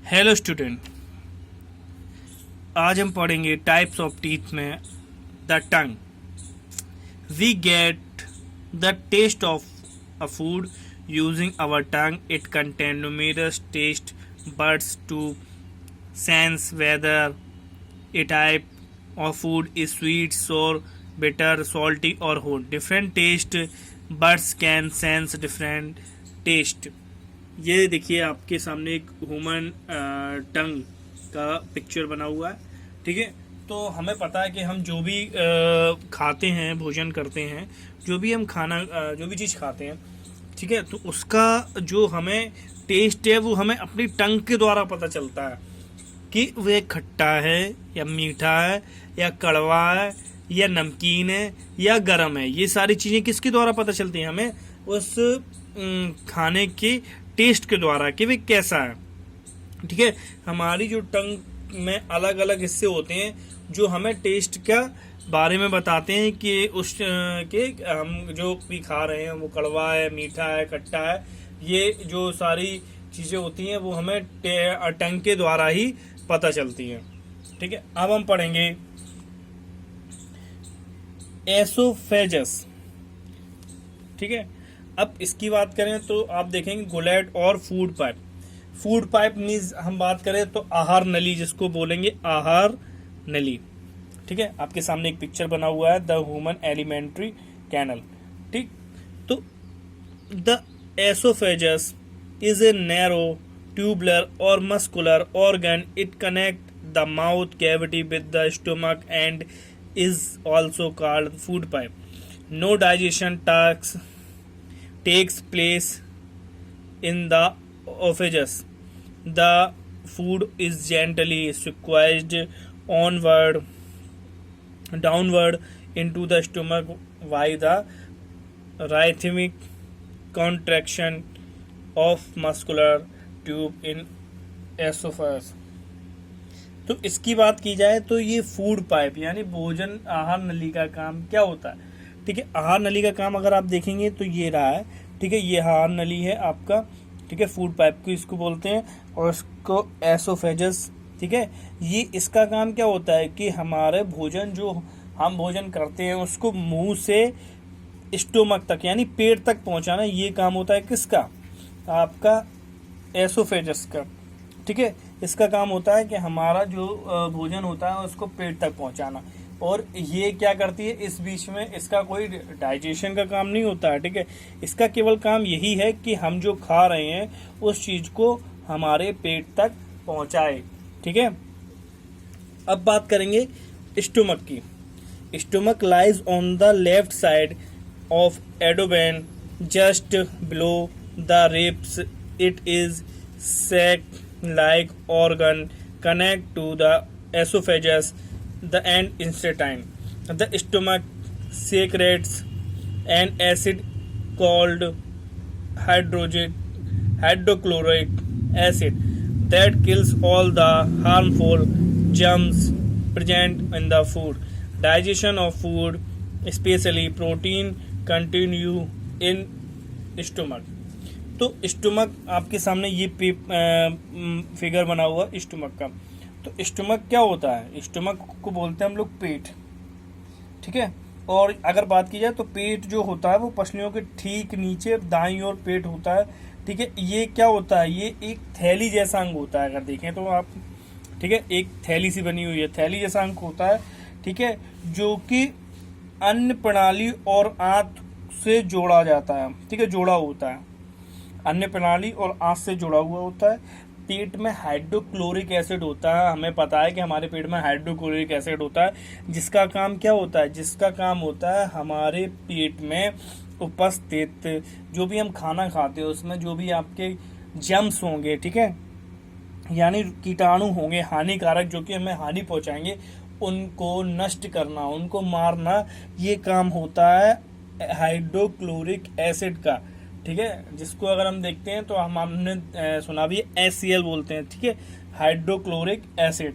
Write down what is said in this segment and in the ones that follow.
Hello student, आज हम पढ़ेंगे टाइप्स ऑफ टीथ में the tongue. We get the taste of a food using our tongue. It contain numerous taste buds to sense whether a type of food is sweet, sour, bitter, salty or hot. Different taste buds can sense different taste. ये देखिए आपके सामने एक human टंग का picture बना हुआ है। ठीक है, तो हमें पता है कि हम जो भी खाते हैं, भोजन करते हैं, जो भी हम खाना जो भी चीज़ खाते हैं, ठीक है, तो उसका जो हमें टेस्ट है वो हमें अपनी टंग के द्वारा पता चलता है कि वह खट्टा है या मीठा है या कड़वा है या नमकीन है या गरम है। ये सारी चीज़ें किसके द्वारा पता चलती हैं? हमें उस खाने के टेस्ट के द्वारा कि वे कैसा है। ठीक है, हमारी जो टंग में अलग अलग हिस्से होते हैं जो हमें टेस्ट का बारे में बताते हैं कि उस के हम जो भी खा रहे हैं वो कड़वा है, मीठा है, खट्टा है। ये जो सारी चीज़ें होती हैं वो हमें टंग के द्वारा ही पता चलती हैं। ठीक है, अब हम पढ़ेंगे एसोफेजस। ठीक है, अब इसकी बात करें तो आप देखेंगे गुलेट और food pipe. Food pipe means हम बात करें तो आहार नली, जिसको बोलेंगे आहार नली। ठीक है, आपके सामने एक पिक्चर बना हुआ है, द ह्यूमन एलिमेंट्री कैनल। ठीक, तो the oesophagus is a narrow tubular और muscular organ. It connect the mouth cavity with the stomach and is also called food pipe. No digestion takes place in the esophagus. The food is gently squeezed downward into the stomach by the rhythmic contraction of muscular tube in esophagus. तो इसकी बात की जाए तो ये food pipe यानी भोजन आहार नली का काम क्या होता है? ठीक है, आहार नली का काम अगर आप देखेंगे तो ये रहा है। ठीक है, ये आहार नली है आपका। ठीक है, फूड पाइप को इसको बोलते हैं और इसको एसोफेजस। ठीक है, ये इसका काम क्या होता है कि हमारे भोजन जो हम भोजन करते हैं उसको मुंह से स्टोमक तक यानी पेट तक पहुंचाना, ये काम होता है किसका? आपका एसोफेजस का। ठीक है, इसका काम होता है कि हमारा जो भोजन होता है उसको पेट तक पहुंचाना। और ये क्या करती है, इस बीच में इसका कोई डाइजेशन का काम नहीं होता है। ठीक है, इसका केवल काम यही है कि हम जो खा रहे हैं उस चीज को हमारे पेट तक पहुंचाए। ठीक है, अब बात करेंगे स्टोमक की। Stomach lies on the left side of एडोबेन just below the ribs. It is sac like organ connect to the esophagus the and intestine. The stomach secretes an acid called hydrochloric acid that kills all the harmful germs present in the food. Digestion of food, especially protein, continue in stomach. तो stomach आपके सामने ये figure बना हुआ stomach का। तो stomach क्या होता है? स्टोमक को बोलते हैं हम लोग पेट। ठीक है, और अगर बात की जाए तो पेट जो होता है वो पसलियों के ठीक नीचे दाईं ओर पेट होता है। ठीक है, ये क्या होता है? ये एक थैली जैसा अंग होता है अगर देखें तो आप। ठीक है, एक थैली सी बनी हुई है, थैली जैसा अंग होता है। ठीक है, जो कि अन्न प्रणाली और आंत से जोड़ा जाता है। ठीक है, जोड़ा होता है, अन्य प्रणाली और आंत से जुड़ा हुआ होता है। पेट में हाइड्रोक्लोरिक एसिड होता है। हमें पता है कि हमारे पेट में हाइड्रोक्लोरिक एसिड होता है, जिसका काम क्या होता है? जिसका काम होता है हमारे पेट में उपस्थित जो भी हम खाना खाते हैं उसमें जो भी आपके जम्स होंगे, ठीक है, यानी कीटाणु होंगे हानिकारक जो कि हमें हानि पहुंचाएंगे, उनको नष्ट करना, उनको मारना, ये काम होता है हाइड्रोक्लोरिक एसिड का। ठीक है, जिसको अगर हम देखते हैं तो हमने सुना भी HCl बोलते हैं। ठीक है, हाइड्रोक्लोरिक एसिड।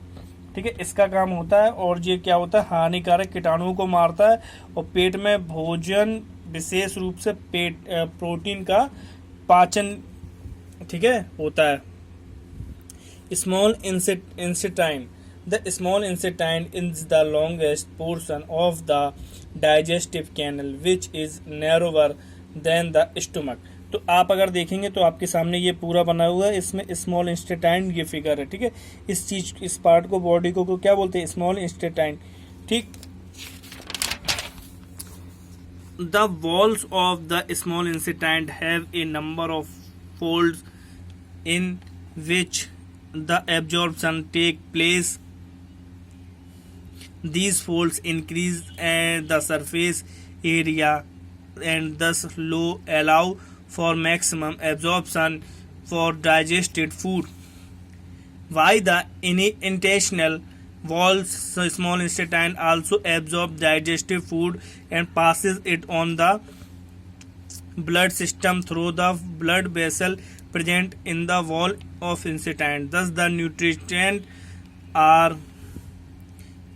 ठीक है, इसका काम होता है और ये क्या होता है? हानिकारक कीटाणुओं को मारता है और पेट में भोजन, विशेष रूप से प्रोटीन का पाचन, ठीक है, होता है। Small intestine. The small intestine is the longest portion of the digestive canal which is narrower than the stomach. तो आप अगर देखेंगे तो आपके सामने ये पूरा बना हुआ है, इसमें स्मॉल इंस्टेटाइन ये फिगर है, ठीक है। इस पार्ट को, बॉडी को क्या बोलते हैं? स्मॉल इंस्टेटाइन, ठीक। The walls of the small intestine have a number of folds in which the absorption take place. These folds increase the surface area and thus allow for maximum absorption for digested food. Why the intestinal walls, small intestine also absorb digestive food and passes it on the blood system through the blood vessel present in the wall of intestine. Thus the nutrients are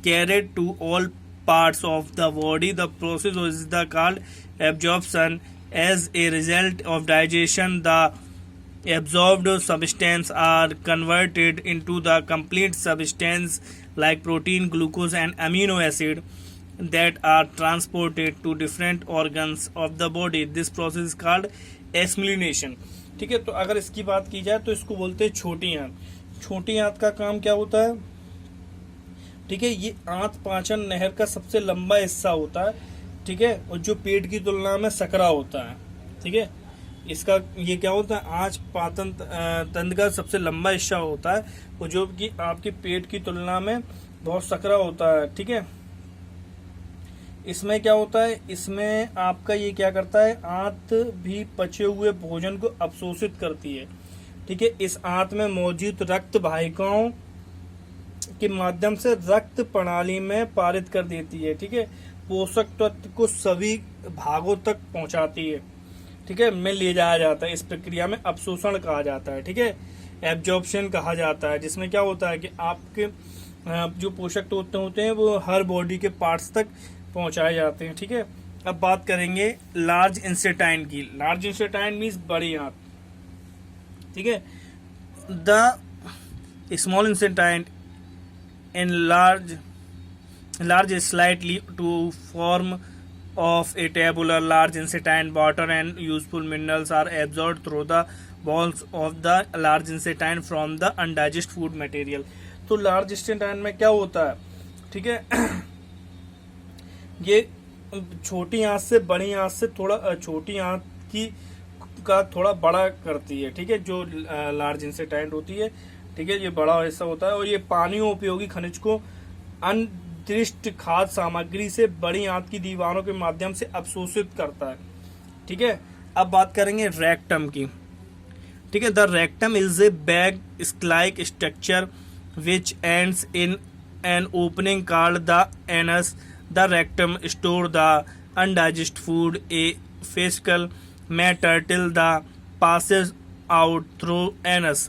carried to all parts of the body. The process is called absorption. As a result of digestion, the absorbed substance are converted into the complete substance like protein, glucose and amino acid that are transported to different organs of the body. This process is called assimilation. ठीक है। तो अगर इसकी बात की जाए तो इसको बोलते हैं छोटी आंत। छोटी आंत का काम क्या होता है? ठीक है, ये आंत पाचन नहर का सबसे लंबा हिस्सा होता है, ठीक है, और जो पेट की तुलना में सकरा होता है, ठीक है। इसका ये क्या होता है? आंत पाचन तंत्र का सबसे लंबा हिस्सा होता है, और जो कि आपके पेट की तुलना में बहुत सकरा होता है, ठीक है। इसमें क्या होता है? इसमें आपका ये क्या करता है? आंत भी पचे हुए भोजन को अवशोषित करती है, ठीक है। इस आंत में मौजूद रक्त वाहिकाओं के माध्यम से रक्त प्रणाली में पारित कर देती है, ठीक है। पोषक तत्व को सभी भागों तक पहुंचाती है, ठीक है, में ले जाया जाता है। इस प्रक्रिया में अवशोषण कहा जाता है, ठीक है, एब्जॉर्प्शन कहा जाता है, जिसमें क्या होता है कि आपके जो पोषक तत्व होते हैं वो हर बॉडी के पार्ट्स तक पहुंचाए जाते हैं, ठीक है। अब बात करेंगे लार्ज इंस्टेटाइन की। लार्ज इंस्टेटाइन मीन्स बड़ी आंत, ठीक है। The small intestine in large slightly to form of a tabular large intestine. Water and useful minerals are absorbed through the walls of the large intestine from the undigested food material. तो large इंस्टेटाइन में क्या होता है? ठीक है, ये छोटी आंत से बड़ी आंत से थोड़ा छोटी आंत का थोड़ा बड़ा करती है, ठीक है, जो लार्ज इंस्टेटाइन होती है, ठीक है, ये बड़ा हिस्सा होता है, और ये पानी और उपयोगी खनिज को अनिर्दिष्ट खाद्य सामग्री से बड़ी आंत की दीवारों के माध्यम से अवशोषित करता है, ठीक है। अब बात करेंगे रेक्टम की, ठीक है। The rectum is a bag like structure which ends in an opening called the anus. The rectum store the undigested food. A fecal matter till the passes out through anus.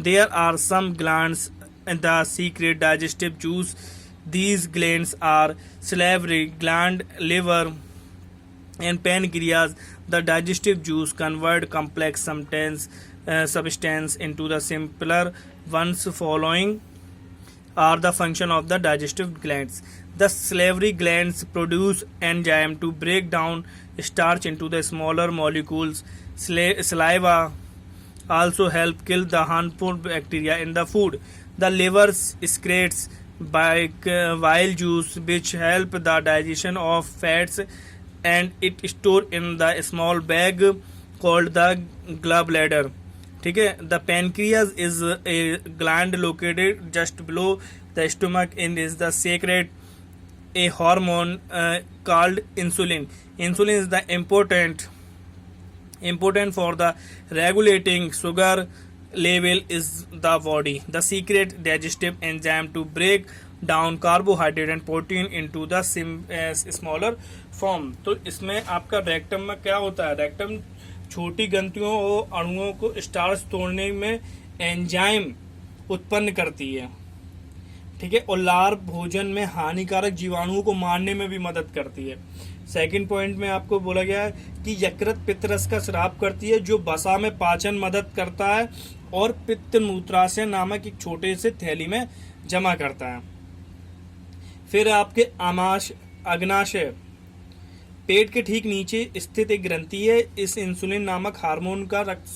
There are some glands in the secret digestive juice. These glands are salivary gland, liver, and pancreas. The digestive juice convert complex substance into the simpler ones. Following are the function of the digestive glands. The salivary glands produce enzyme to break down starch into the smaller molecules. Saliva also help kill the harmful bacteria in the food. The liver excretes bile juice which help the digestion of fats, and it stored in the small bag called the gallbladder. ठीक है। The pancreas is a gland located just below the stomach and is the secret a hormone called insulin. Insulin is the important for the regulating sugar level is the body. The secret digestive enzyme to break down carbohydrate and protein into the smaller form. तो इसमें आपका rectum में क्या होता है? Rectum छोटी ग्रंथियों और अणुओं को स्टार्च तोड़ने में एंजाइम उत्पन्न करती है, ठीक है, और लार भोजन में हानिकारक जीवाणुओं को मारने में भी मदद करती है। सेकंड पॉइंट में आपको बोला गया है कि यकृत पित्त रस का स्राव करती है, जो वसा में पाचन मदद करता है और पित्त मूत्राशय नामक एक छोटे से थैली में जमा करता है। फिर आपके अग्नाशय पेट के ठीक नीचे स्थित एक ग्रंथि है, इस इंसुलिन नामक हार्मोन का रक्त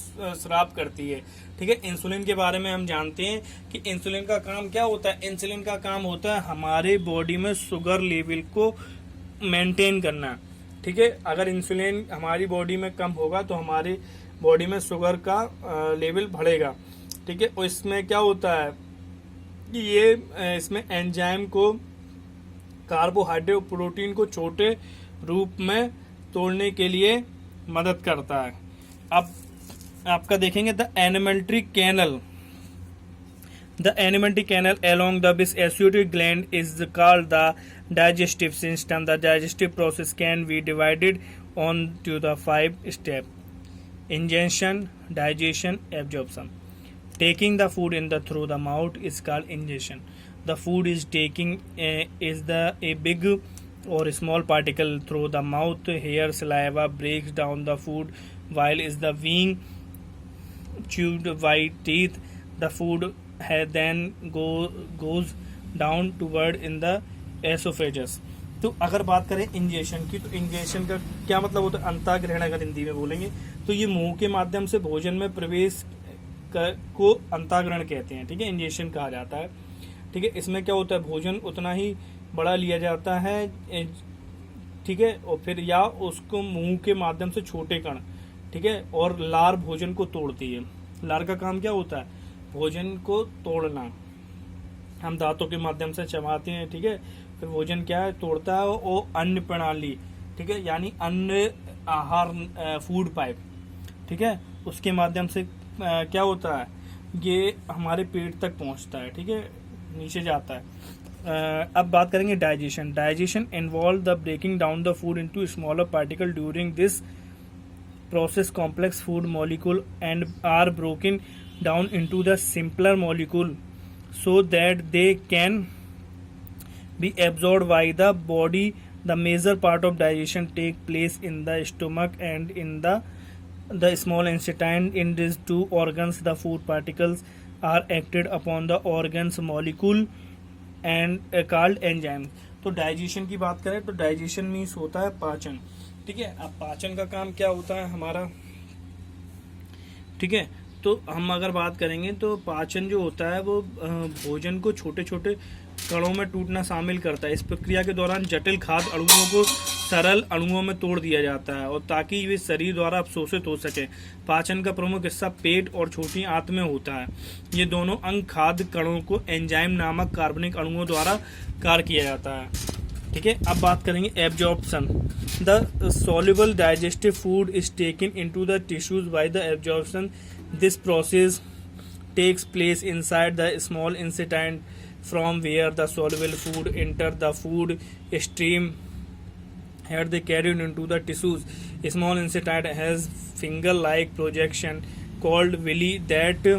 स्राव करती है। ठीक है, इंसुलिन के बारे में हम जानते हैं कि इंसुलिन का काम क्या होता है। इंसुलिन का काम होता है हमारे बॉडी में शुगर लेवल को मेंटेन करना। ठीक है, अगर इंसुलिन हमारी बॉडी में कम होगा तो हमारी बॉडी में शुगर का लेवल बढ़ेगा। ठीक है, और इसमें क्या होता है कि ये इसमें एंजाइम को कार्बोहाइड्रेट और प्रोटीन को छोटे रूप में तोड़ने के लिए मदद करता है। अब आपका देखेंगे the alimentary canal along the pituitary gland is called the digestive system. The digestive process can be divided on to the 5 steps: ingestion, digestion, absorption. Taking the food in through the mouth is called ingestion. The food is taking a big or small particle through the mouth. Here saliva breaks down the food while is the being chewed by teeth. The food then goes down toward in the esophagus. तो अगर बात करें injection की, तो injection का क्या मतलब होता है? अंतःग्रहण अगर हिंदी में बोलेंगे तो ये मुंह के माध्यम से भोजन में प्रवेश को अंतःग्रहण कहते हैं। ठीक है, इंजेक्शन कहा जाता है। ठीक है, इसमें क्या होता है, भोजन उतना ही बड़ा लिया जाता है, ठीक है, और फिर या उसको मुंह के माध्यम से छोटे कण, ठीक है, और लार भोजन को तोड़ती है। लार का काम क्या होता है? भोजन को तोड़ना। हम दांतों के माध्यम से चबाते हैं, ठीक है, फिर भोजन क्या है, तोड़ता है वो अन्न प्रणाली, ठीक है, यानी अन्न आहार फूड पाइप, ठीक है, उसके माध्यम से क्या होता है, ये हमारे पेट तक पहुंचता है, ठीक है, नीचे जाता है। अब बात करेंगे digestion. Digestion involve the breaking down the food into smaller particle. During this process complex food molecule and are broken down into the simpler molecule so that they can be absorbed by the body. The major part of digestion take place in the stomach and in the small intestine. In these two organs the food particles are acted upon the organs molecule and called enzyme. तो digestion की बात करें तो digestion means होता है पाचन। ठीक है, अब पाचन का काम क्या होता है हमारा, ठीक है, तो हम अगर बात करेंगे तो पाचन जो होता है वो भोजन को छोटे छोटे कणों में टूटना शामिल करता है। इस प्रक्रिया के दौरान जटिल खाद्य अणुओं को सरल अणुओं में तोड़ दिया जाता है और ताकि वे शरीर द्वारा अवशोषित हो सके। पाचन का प्रमुख हिस्सा पेट और छोटी आंत में होता है। ये दोनों अंग खाद्य कणों को एंजाइम नामक कार्बनिक अणुओं द्वारा कार्य किया जाता है। ठीक है, अब बात करेंगे absorption. The soluble digestive food is taken into the tissues by the absorption. This process takes place inside the small intestine from where the soluble food enter the food stream. Here they carried into the tissues. Small intestine has finger-like projection called villi that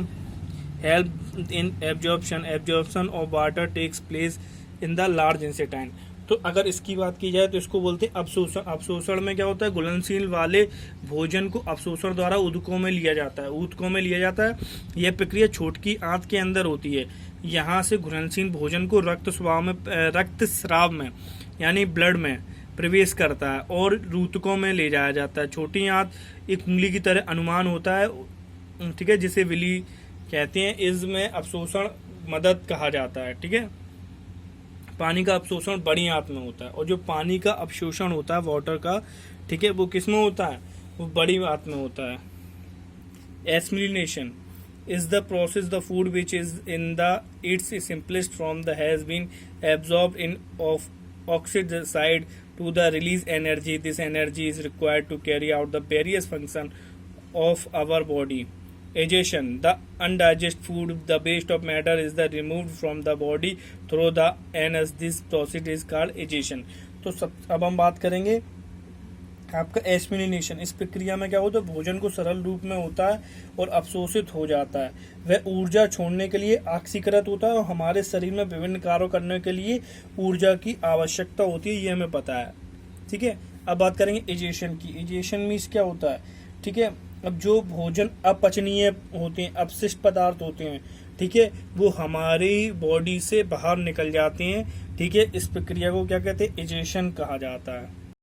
help in absorption. Absorption of water takes place in the large intestine. तो अगर इसकी बात की जाए तो इसको बोलते हैं अवशोषण। अवशोषण में क्या होता है, घुलनशील वाले भोजन को अवशोषण द्वारा ऊतकों में लिया जाता है। ऊतकों में लिया जाता है, यह प्रक्रिया छोटकी आंत के अंदर होती है। यहाँ से घुलनशील भोजन को रक्त स्राव में यानी ब्लड में प्रवेश करता है और ऊतकों में ले जाया जाता है। छोटी आंत एक उंगली की तरह अनुमान होता है, ठीक है, जिसे विली कहते हैं। इसमें अवशोषण मदद कहा जाता है। ठीक है, पानी का अवशोषण बड़ी आंत में होता है और जो पानी का अवशोषण होता है वाटर का, ठीक है, वो किस में होता है, वो बड़ी आंत में होता है। Assimilation is the process the food which is in the its simplest form that has been absorbed in of oxide side to the release energy. This energy is required to carry out the various function of our body. Digestion, the undigested food, the waste of matter is the removed from the body through the anus. This process is called digestion. तो अब हम बात करेंगे आपका एस्मिनेशन, इस प्रक्रिया में क्या होता है, भोजन को सरल रूप में होता है और अवशोषित हो जाता है। वह ऊर्जा छोड़ने के लिए ऑक्सीकृत होता है और हमारे शरीर में विभिन्न कार्यों करने के लिए ऊर्जा की आवश्यकता होती है, ये हमें पता है। ठीक है, अब बात करेंगे एजेशन की। एजेशन मीन्स क्या होता है, ठीक है, अब जो भोजन अपचनीय होते हैं, अपशिष्ट पदार्थ होते हैं, ठीक है, वो हमारी बॉडी से बाहर निकल जाते हैं। ठीक है, इस प्रक्रिया को क्या कहते हैं, एजेशन कहा जाता है।